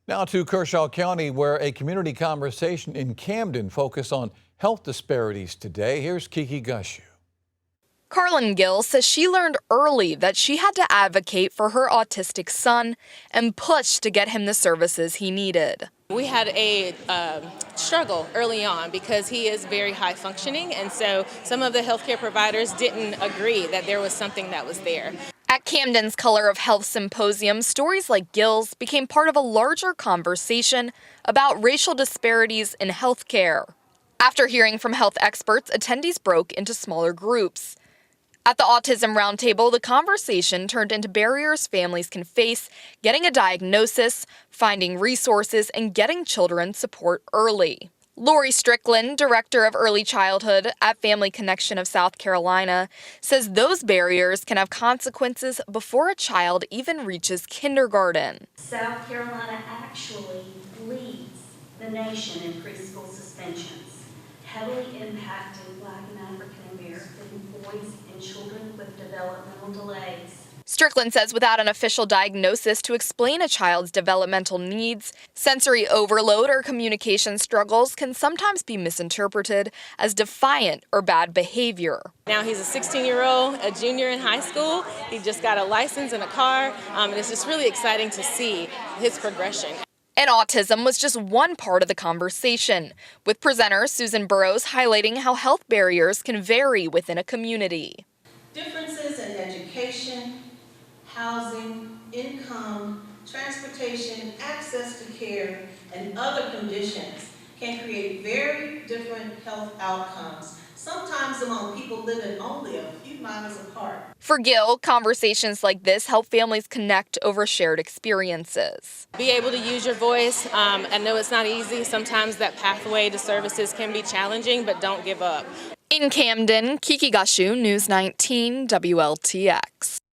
Now to Kershaw County, where a community conversation in Camden focused on health disparities today. Here's Kiki Gushu. Carlin Gill says she learned early that she had to advocate for her autistic son and push to get him the services he needed. We had a struggle early on because he is very high functioning, and so some of the healthcare providers didn't agree that there was something that was there. At Camden's Color of Health Symposium, stories like Gill's became part of a larger conversation about racial disparities in healthcare. After hearing from health experts, attendees broke into smaller groups. At the Autism Roundtable, the conversation turned into barriers families can face getting a diagnosis, finding resources, and getting children support early. Lori Strickland, Director of Early Childhood at Family Connection of South Carolina, says those barriers can have consequences before a child even reaches kindergarten. South Carolina actually leads the nation in preschool suspensions, heavily impacting Black and African American boys and children with developmental delays. Strickland says without an official diagnosis to explain a child's developmental needs, sensory overload or communication struggles can sometimes be misinterpreted as defiant or bad behavior. Now he's a 16-year-old, a junior in high school. He just got a license and a car, and it's just really exciting to see his progression. And autism was just one part of the conversation, with presenter Susan Burrows highlighting how health barriers can vary within a community. Differences in education, housing, income, transportation, access to care, and other conditions can create very different health outcomes, sometimes among people living only a few miles apart. For Gill, conversations like this help families connect over shared experiences. Be able to use your voice. I know it's not easy. Sometimes that pathway to services can be challenging, but don't give up. In Camden, Kiki Gushu, News 19 WLTX.